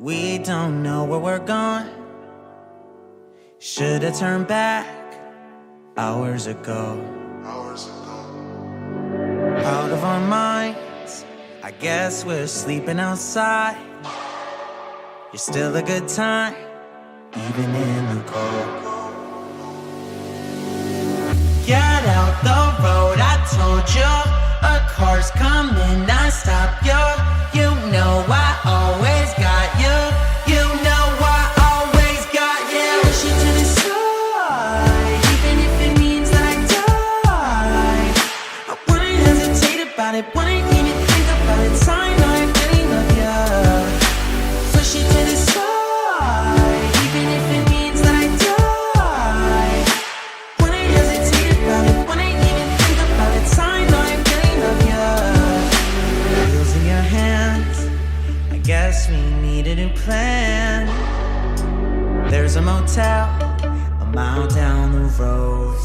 We don't know where we're going. Should've turned back hours ago. Out of our minds, I guess we're sleeping outside. You're still a good time, even in the cold. Get out the road, I told you. A car's coming, I stop you. You know I always got you. You know I always got you. Push you to the side, even if it means that I die. I wouldn't hesitate about it, wouldn't even think about it. Time I really love you. Push you to the side, even if it means that I die. Wouldn't hesitate about it, wouldn't even think about it. Time I really love you. Wheels in your hands, I guess we need a new plan. There's a motel a mile down the road.